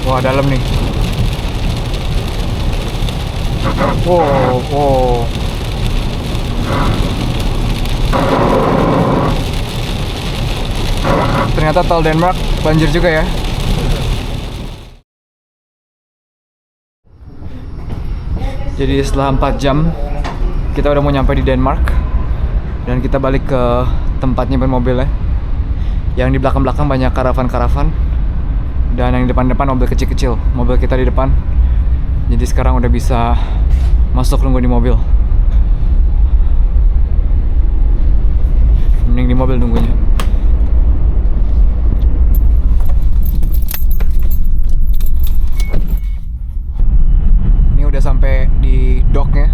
Wah, dalam nih. Wow, wow. Ternyata tol Denmark banjir juga ya. Jadi setelah 4 jam kita udah mau nyampe di Denmark dan kita balik ke tempat nyimpen mobilnya. Yang di belakang-belakang banyak karavan-karavan dan yang di depan-depan mobil kecil-kecil. Mobil kita di depan. Jadi sekarang udah bisa masuk nunggu di mobil. Mending di mobil nunggunya. Ini udah sampai di docknya.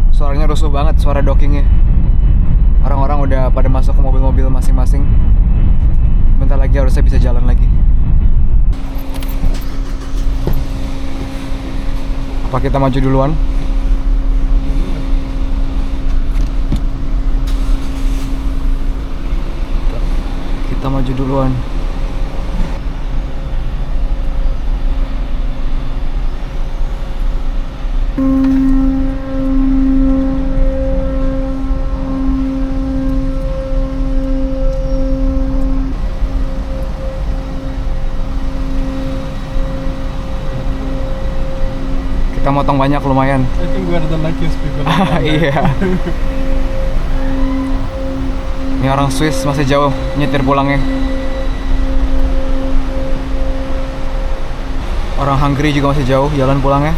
Suaranya rusuh banget, suara dockingnya. Orang-orang udah pada masuk ke mobil-mobil masing-masing. Bentar lagi harusnya bisa jalan lagi. Apa kita maju duluan? Kita maju duluan. Kita motong banyak lumayan. I think we are the luckiest people. Iya. Ini orang Swiss masih jauh nyetir pulangnya. Orang Hungary juga masih jauh jalan pulangnya.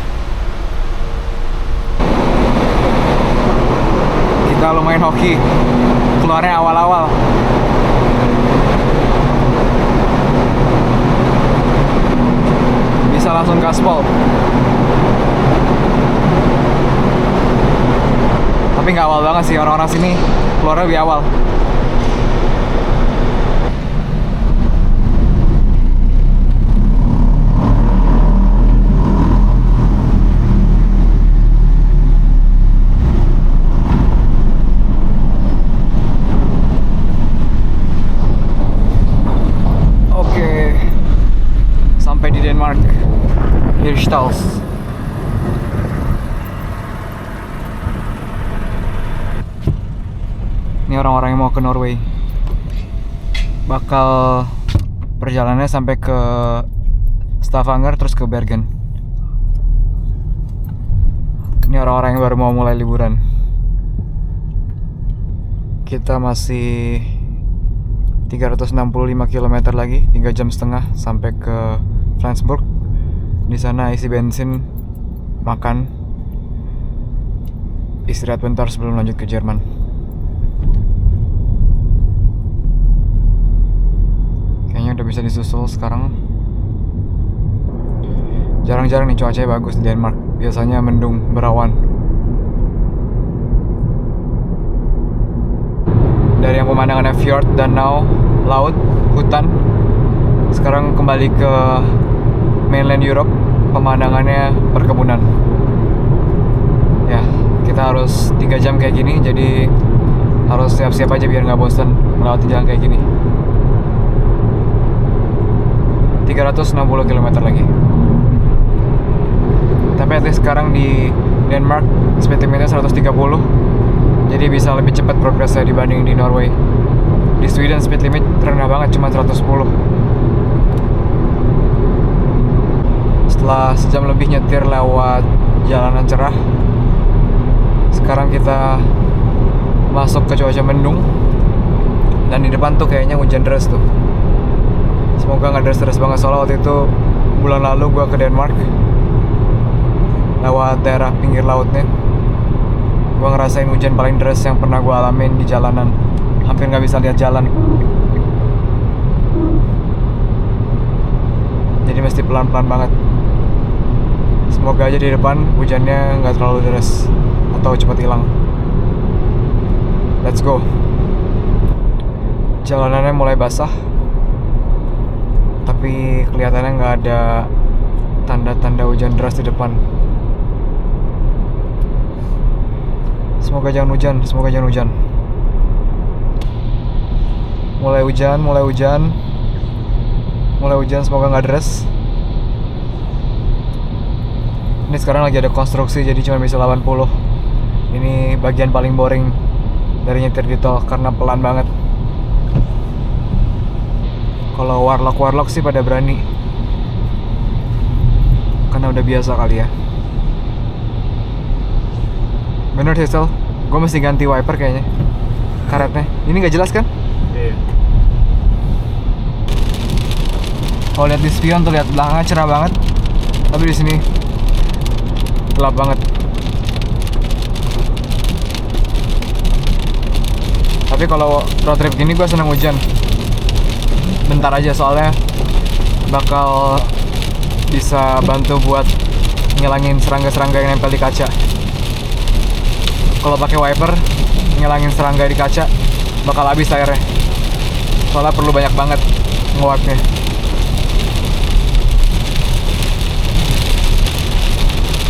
Kita lumayan hoki. Keluarnya awal-awal. Bisa langsung gaspol. Tapi nggak awal banget sih, orang-orang sini keluarnya lebih awal. Oke, sampai di Denmark, Hirtshals. Ini orang-orang yang mau ke Norway. Bakal perjalanannya sampai ke Stavanger terus ke Bergen. Ini orang-orang yang baru mau mulai liburan. Kita masih 365 km lagi, 3 jam setengah sampai ke Flensburg. Di sana isi bensin, makan, istirahat bentar sebelum lanjut ke Jerman. Kayaknya udah bisa disusul sekarang. Jarang-jarang nih cuacanya bagus di Denmark. Biasanya mendung, berawan. Dari yang pemandangannya fjord, danau, laut, hutan, sekarang kembali ke mainland Europe. Pemandangannya perkebunan. Ya, kita harus 3 jam kayak gini, jadi harus siap-siap aja biar nggak bosan melewati jalan kayak gini. 360 km lagi. Tapi at least sekarang di Denmark speed limitnya 130. Jadi bisa lebih cepat progresnya dibanding di Norway. Di Sweden speed limit rendah banget, cuma 110. Setelah sejam lebih nyetir lewat jalanan cerah, sekarang kita masuk ke cuaca mendung. Dan di depan tuh kayaknya hujan deras tuh. Semoga nggak deras-deras banget, soalnya waktu itu bulan lalu gue ke Denmark lewat daerah pinggir lautnya. Gue ngerasain hujan paling deras yang pernah gue alamin di jalanan. Hampir nggak bisa lihat jalan. Jadi mesti pelan-pelan banget. Semoga aja di depan hujannya nggak terlalu deras atau cepat hilang. Let's go. Jalanannya mulai basah, tapi kelihatannya nggak ada tanda-tanda hujan deras di depan. Semoga jangan hujan, semoga jangan hujan. Mulai hujan, semoga nggak deras. Ini sekarang lagi ada konstruksi jadi cuma bisa 80. Ini bagian paling boring dari nyetir di tol karena pelan banget. Kalau warlock sih pada berani karena udah biasa kali ya. Bener sih Sel, gue mesti ganti wiper kayaknya, karetnya. Ini nggak jelas kan? Iya. Kalau lihat di spion tuh, lihat belakangnya cerah banget, tapi di sini gelap banget. Tapi kalau road trip gini gue seneng hujan. Bentar aja soalnya bakal bisa bantu buat ngilangin serangga-serangga yang nempel di kaca. Kalau pakai wiper ngilangin serangga di kaca bakal habis airnya. Soalnya perlu banyak banget ngeluapnya.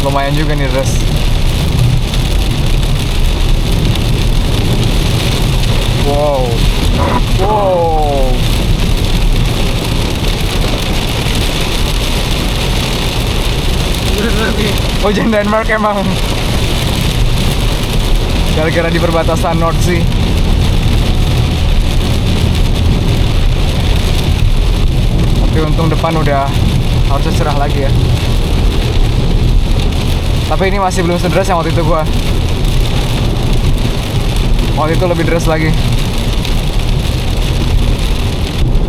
Lumayan juga nih dress. Wow. Wow. Hujan Denmark emang gara-gara di perbatasan North Sea. Tapi untung depan udah harusnya cerah lagi ya. Tapi ini masih belum sederas yang waktu itu gua. Waktu itu lebih deras lagi.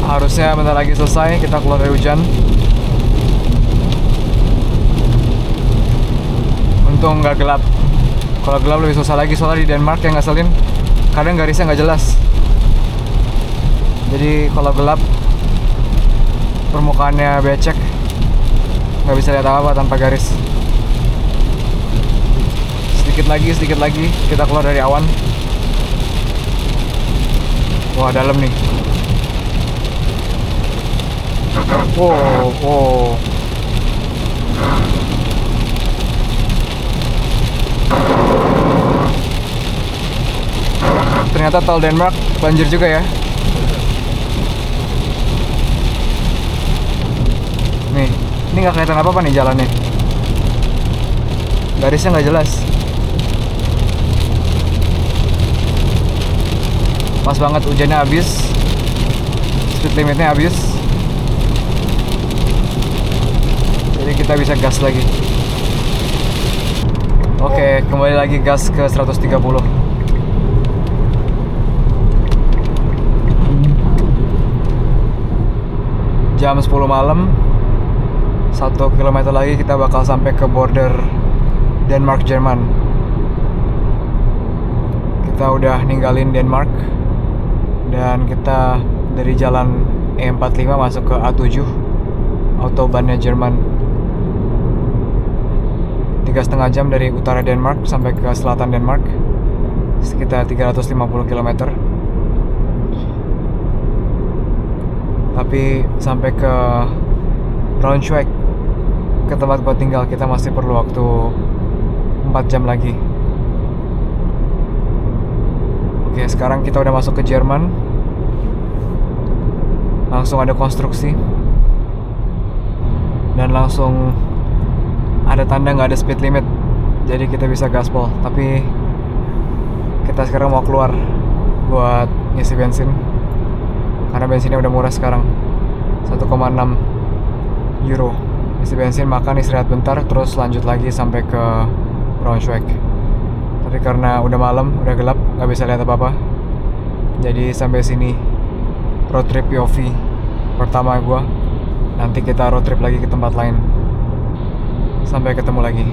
Harusnya bentar lagi selesai, kita keluar dari hujan. Untung nggak gelap. Kalau gelap lebih susah lagi, soalnya di Denmark yang ngeselin kadang garisnya nggak jelas. Jadi kalau gelap permukaannya becek, nggak bisa lihat apa-apa tanpa garis. Sedikit lagi kita keluar dari awan. Wah, dalam nih. Wow. Ternyata tol Denmark banjir juga ya. Nih, ini nggak kelihatan apa-apa nih jalannya. Garisnya nggak jelas. Pas banget hujannya habis, speed limitnya habis. Jadi kita bisa gas lagi. Oke, kembali lagi gas ke 130. Jam 10 malam, 1 kilometer lagi kita bakal sampai ke border Denmark Jerman. Kita udah ninggalin Denmark dan kita dari jalan E45 masuk ke A7 autobannya Jerman. 3,5 jam dari utara Denmark sampai ke selatan Denmark, sekitar 350 km. Tapi sampai ke Braunschweig, ke tempat gua tinggal, kita masih perlu waktu 4 jam lagi. Oke, sekarang kita udah masuk ke Jerman. Langsung ada konstruksi dan langsung ada tanda nggak ada speed limit, jadi kita bisa gaspol. Tapi kita sekarang mau keluar buat ngisi bensin karena bensinnya udah murah sekarang, 1,6 euro. Isi bensin, makan, istirahat bentar, terus lanjut lagi sampai ke Braunschweig. Tapi karena udah malam, udah gelap, nggak bisa lihat apa-apa, jadi sampai sini road trip POV pertama gua. Nanti kita road trip lagi ke tempat lain. Sampai ketemu lagi.